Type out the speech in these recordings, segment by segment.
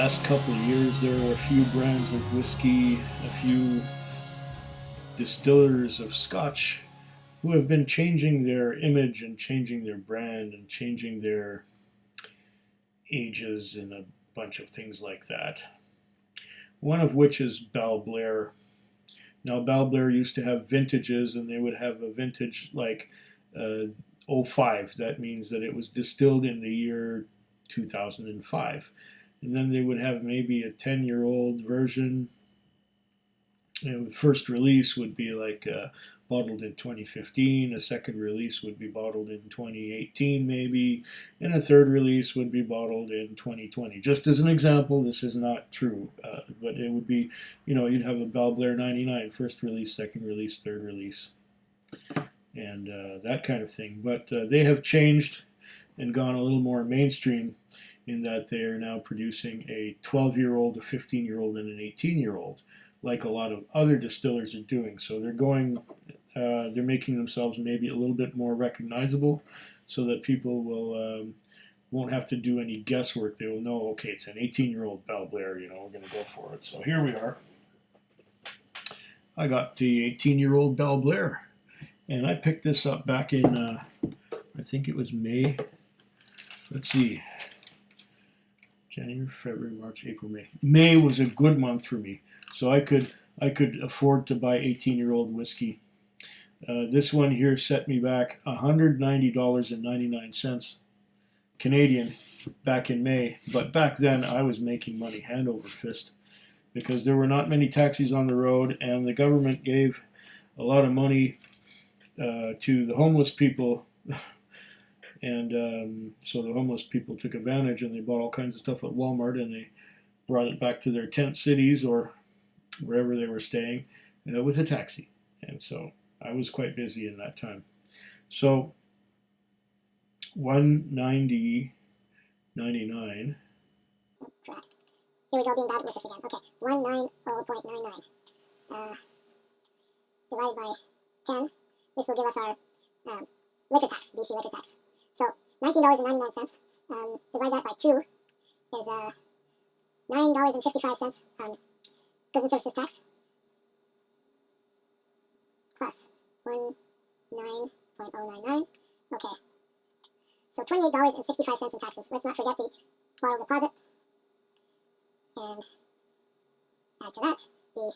last couple of years, there are a few brands of whiskey, a few distillers of Scotch who have been changing their image and changing their brand and changing their ages and a bunch of things like that. One of which is Balblair. Now, Balblair used to have vintages, and they would have a vintage like '05. That means that it was distilled in the year 2005. And then they would have maybe a 10-year-old version. And the first release would be like bottled in 2015. A second release would be bottled in 2018 maybe. And a third release would be bottled in 2020. Just as an example, this is not true. But it would be, you'd have a Balblair 99, first release, second release, third release. And that kind of thing. But they have changed and gone a little more mainstream in that they are now producing a 12-year-old, a 15-year-old, and an 18-year-old, like a lot of other distillers are doing. So they're making themselves maybe a little bit more recognizable, so that people won't have to do any guesswork. They will know, okay, it's an 18-year-old Balblair. We're going to go for it. So here we are. I got the 18-year-old Balblair, and I picked this up back in, I think it was May. Let's see. January, February, March, April, May. May was a good month for me, so I could afford to buy 18-year-old whiskey. This one here set me back $190.99 Canadian back in May. But back then I was making money hand over fist because there were not many taxis on the road, and the government gave a lot of money to the homeless people. And so the homeless people took advantage, and they bought all kinds of stuff at Walmart, and they brought it back to their tent cities or wherever they were staying with a taxi. And so I was quite busy in that time. So 190.99. Correct. Here we go, being bad with this again. Okay, 190.99 divided by 10. This will give us our liquor tax, BC liquor tax. So $19.99, divide that by 2 is $9.55 goods and services tax, plus 19.099. Okay, so $28.65 in taxes. Let's not forget the bottle deposit, and add to that the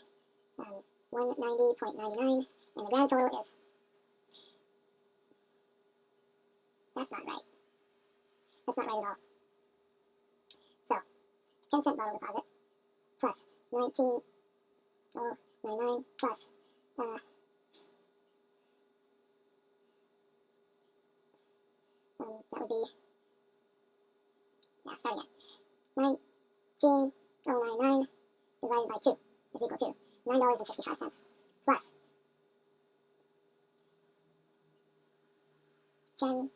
190.99, and the grand total is, that's not right. That's not right at all. So, 10-cent bottle deposit, plus 19.099, plus that would be, start again. 19.099 divided by 2 is equal to $9.55, plus 10,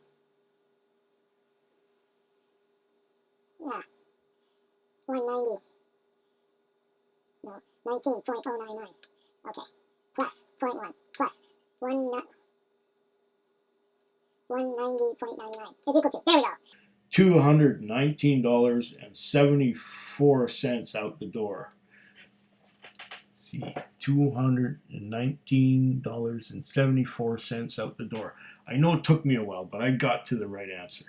190, no, 19.099, okay, plus 0.1, plus 190.99 is equal to, there we go, $219.74 out the door. Let's see, $219.74 out the door. I know it took me a while, but I got to the right answer.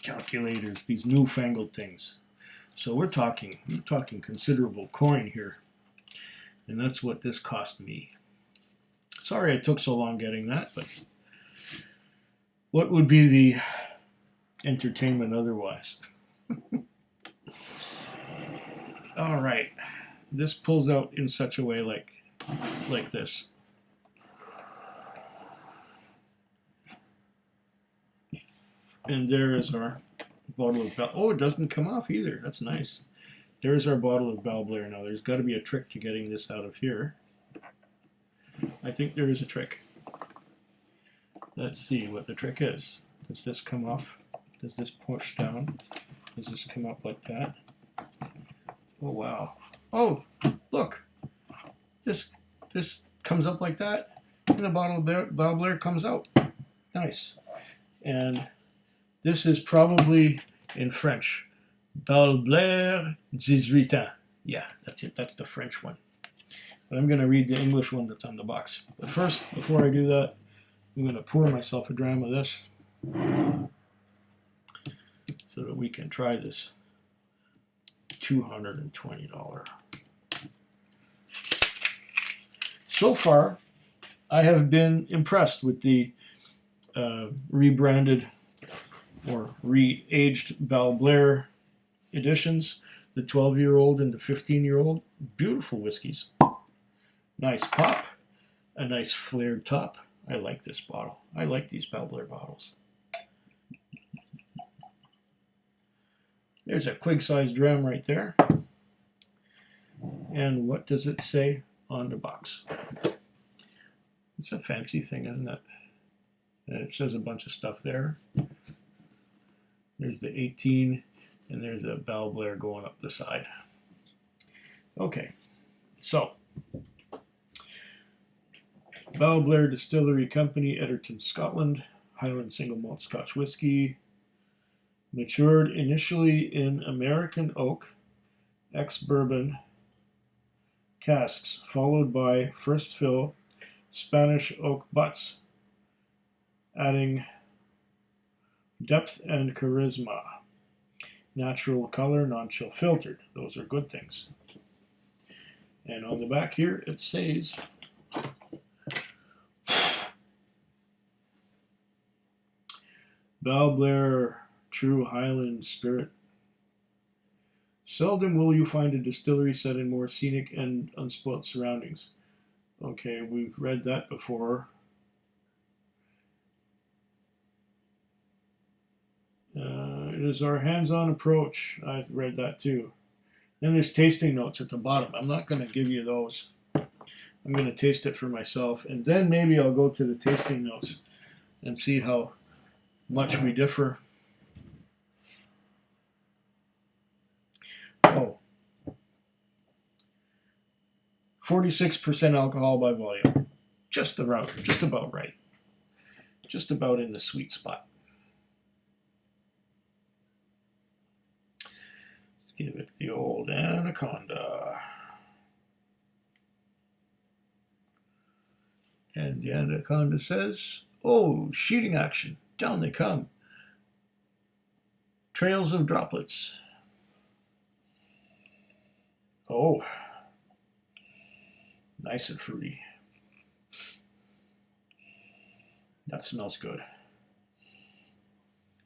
Calculators, these newfangled things. So we're talking considerable coin here, and that's what this cost me. Sorry it took so long getting that, but what would be the entertainment otherwise? All right, this pulls out in such a way like this. And there is our bottle of oh, it doesn't come off either. That's nice. There's our bottle of Balblair. Now, there's got to be a trick to getting this out of here. I think there is a trick. Let's see what the trick is. Does this come off? Does this push down? Does this come up like that? Oh, wow. Oh, look. This comes up like that, and the bottle of Balblair comes out. Nice. And This is probably in French. Balblair 18 ans. Yeah, that's it. That's the French one. But I'm going to read the English one that's on the box. But first, before I do that, I'm going to pour myself a dram of this so that we can try this $220. So far, I have been impressed with the rebranded or re-aged Balblair editions, the 12-year-old and the 15-year-old. Beautiful whiskeys. Nice pop, a nice flared top. I like this bottle. I like these Balblair bottles. There's a quig-sized dram right there. And what does it say on the box? It's a fancy thing, isn't it? And it says a bunch of stuff there. There's the 18, and there's a Balblair going up the side. Okay, so Balblair Distillery Company, Edgerton, Scotland, Highland single malt Scotch whiskey, matured initially in American oak, ex-bourbon casks, followed by first fill Spanish oak butts, adding depth and charisma. Natural color, non-chill filtered. Those are good things. And on the back here, it says Balblair True Highland Spirit. Seldom will you find a distillery set in more scenic and unspoilt surroundings. Okay, we've read that before. It is our hands-on approach. I've read that too. Then there's tasting notes at the bottom. I'm not going to give you those. I'm going to taste it for myself, and then maybe I'll go to the tasting notes and see how much we differ. Oh, 46% alcohol by volume. Just about right. Just about in the sweet spot. Let's give it the old anaconda. And the anaconda says, oh, shooting action. Down they come. Trails of droplets. Oh, nice and fruity. That smells good.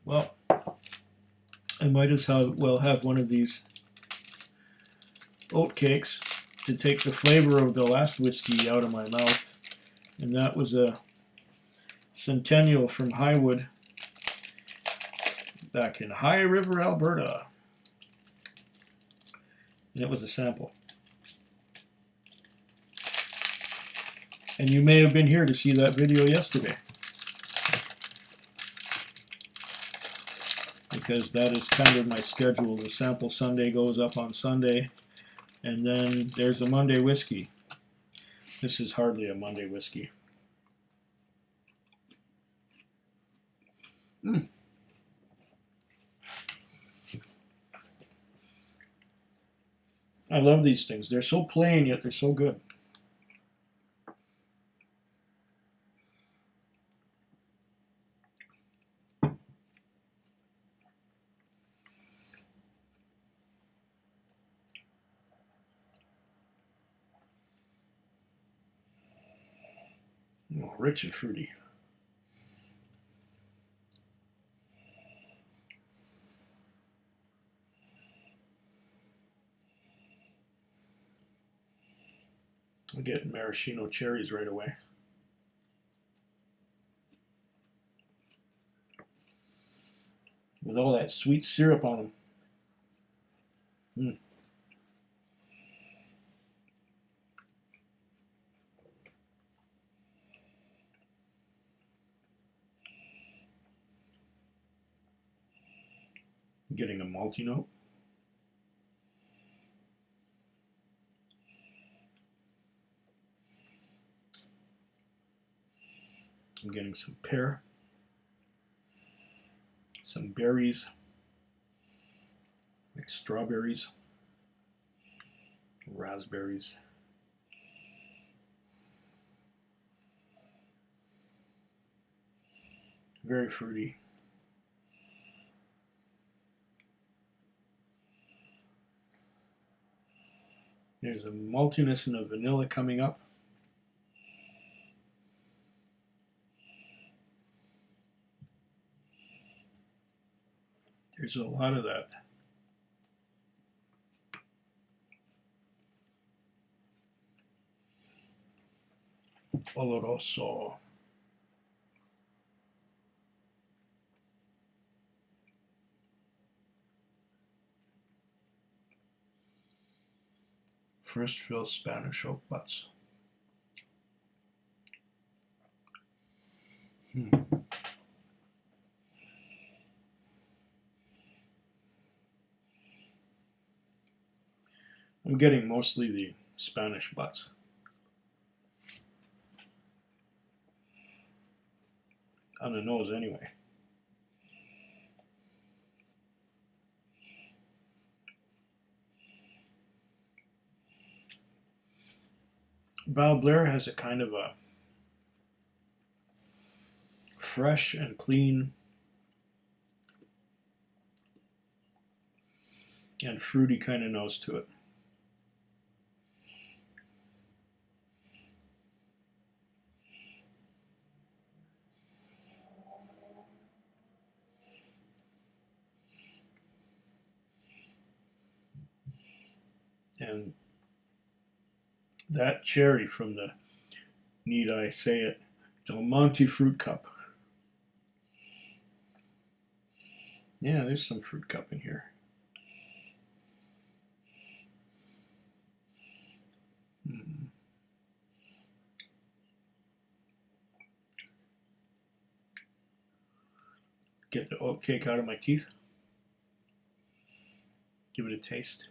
Well, I might as well have one of these oat cakes to take the flavor of the last whiskey out of my mouth. And that was a Centennial from Highwood back in High River, Alberta. And it was a sample. And you may have been here to see that video yesterday, because that is kind of my schedule. The sample Sunday goes up on Sunday, and then there's a Monday whiskey. This is hardly a Monday whiskey. I love these things. They're so plain, yet they're so good. Oh, rich and fruity. I get maraschino cherries right away. With all that sweet syrup on them. Getting a malty note. I'm getting some pear, some berries, like strawberries, raspberries. Very fruity. There's a maltiness and a vanilla coming up. There's a lot of that. Oloroso. First fill Spanish oak butts. I'm getting mostly the Spanish butts. On the nose anyway. Balblair has a kind of a fresh and clean and fruity kind of nose to it. And that cherry from the, need I say it, Del Monte fruit cup. Yeah, there's some fruit cup in here. Get the oat cake out of my teeth. Give it a taste.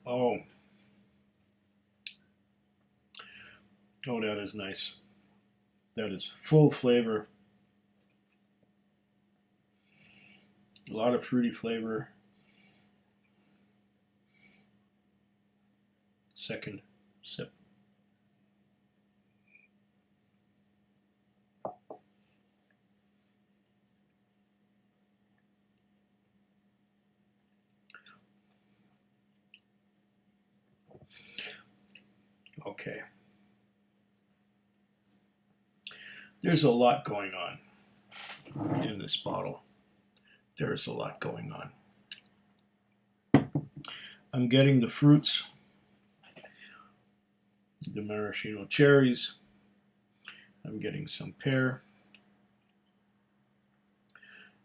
Oh, that is nice. That is full flavor. A lot of fruity flavor. Second sip. Okay. There's a lot going on in this bottle. There's a lot going on. I'm getting the fruits, the maraschino cherries. I'm getting some pear.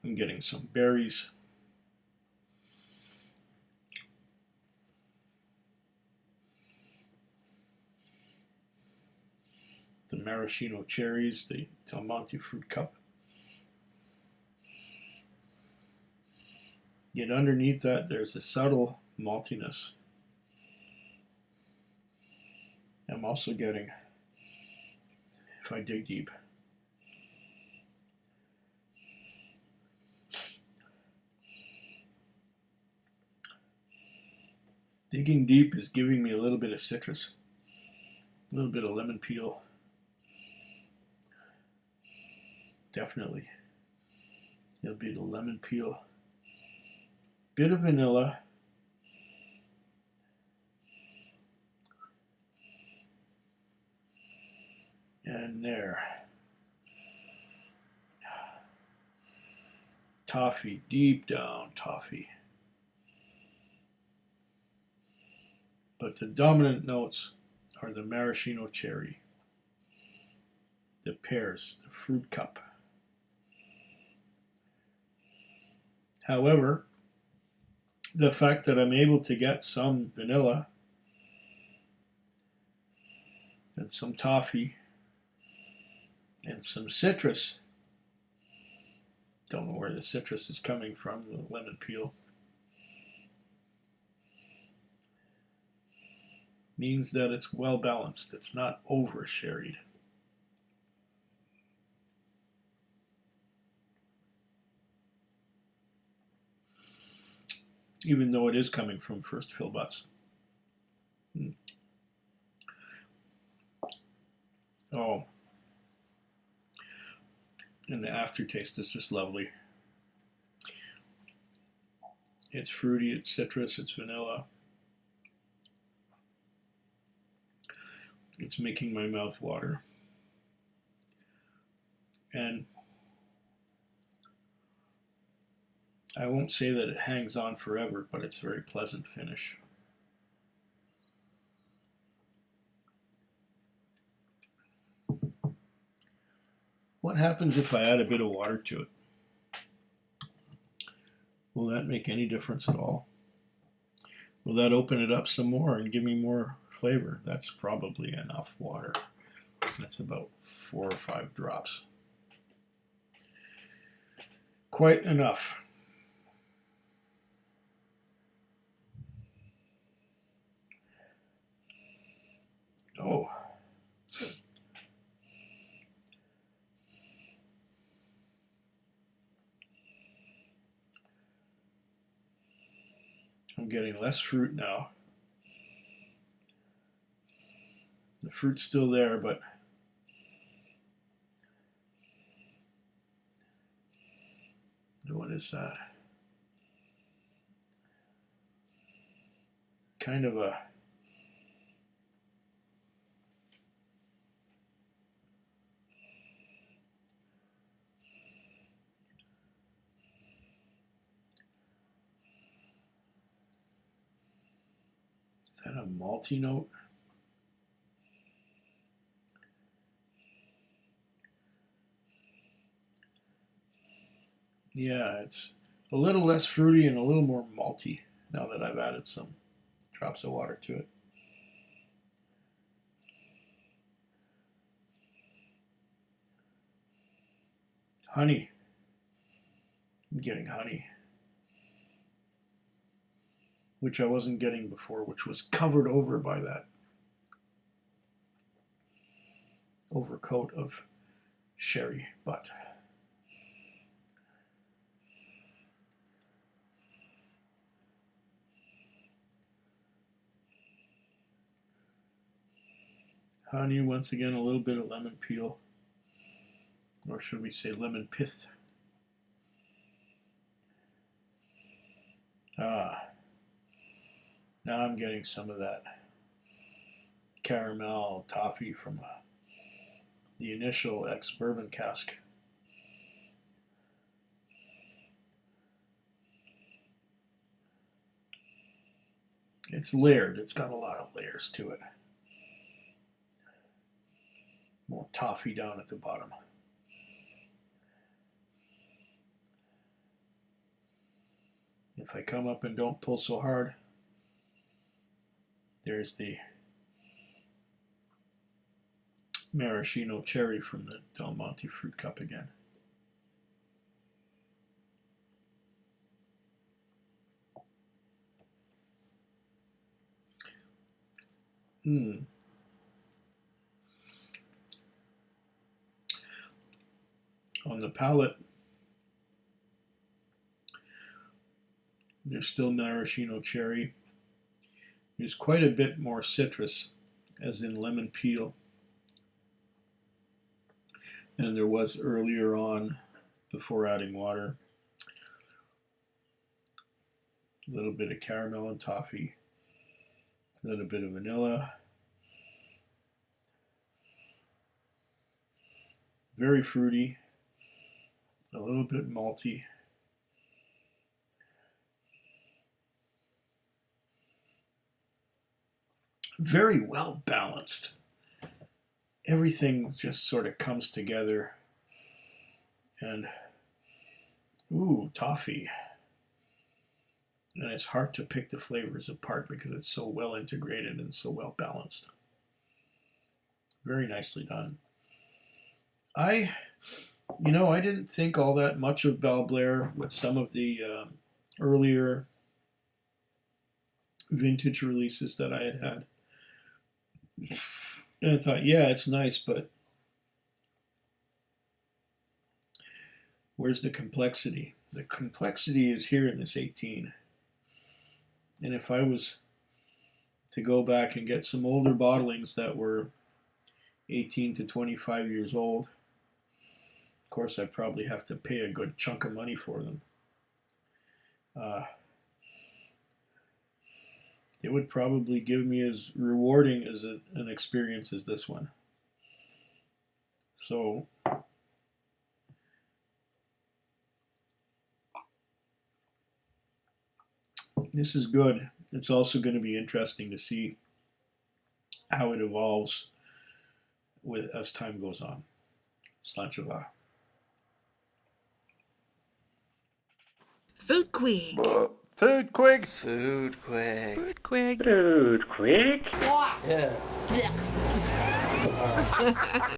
I'm getting some berries. The maraschino cherries, the Del Monte fruit cup. Yet underneath that, there's a subtle maltiness. I'm also getting, if I dig deep, digging deep is giving me a little bit of citrus, a little bit of lemon peel. Definitely. It'll be the lemon peel. Bit of vanilla. And there. Toffee, deep down toffee. But the dominant notes are the maraschino cherry, the pears, the fruit cup. However, the fact that I'm able to get some vanilla and some toffee and some citrus, don't know where the citrus is coming from, the lemon peel, means that it's well balanced. It's not over sherried. Even though it is coming from first fill butts. Oh, and the aftertaste is just lovely. It's fruity, it's citrus, it's vanilla. It's making my mouth water. And I won't say that it hangs on forever, but it's a very pleasant finish. What happens if I add a bit of water to it? Will that make any difference at all? Will that open it up some more and give me more flavor? That's probably enough water. That's about 4 or 5 drops. Quite enough. Oh. I'm getting less fruit now. The fruit's still there, but what is that? Kind of a is that a malty note? Yeah, it's a little less fruity and a little more malty now that I've added some drops of water to it. Honey. I'm getting honey, which I wasn't getting before, which was covered over by that overcoat of sherry, but honey, once again, a little bit of lemon peel, or should we say lemon pith. Ah, now I'm getting some of that caramel toffee from the initial ex-bourbon cask. It's layered. It's got a lot of layers to it. More toffee down at the bottom. If I come up and don't pull so hard, there's the maraschino cherry from the Del Monte Fruit Cup again. On the palate, there's still maraschino cherry. There's quite a bit more citrus, as in lemon peel, than there was earlier on before adding water. A little bit of caramel and toffee, a little bit of vanilla. Very fruity, a little bit malty. Very well balanced. Everything just sort of comes together. And, ooh, toffee. And it's hard to pick the flavors apart because it's so well integrated and so well balanced. Very nicely done. I didn't think all that much of Balblair with some of the earlier vintage releases that I had had. And I thought, yeah, it's nice, but where's the complexity? The complexity is here in this 18. And if I was to go back and get some older bottlings that were 18 to 25 years old, of course, I'd probably have to pay a good chunk of money for them. It would probably give me as rewarding as an experience as this one. So this is good. It's also going to be interesting to see how it evolves as time goes on. Slanchava. Food Quig. Food Quig. Food Quig. Food Quig. Food Quig. Yeah.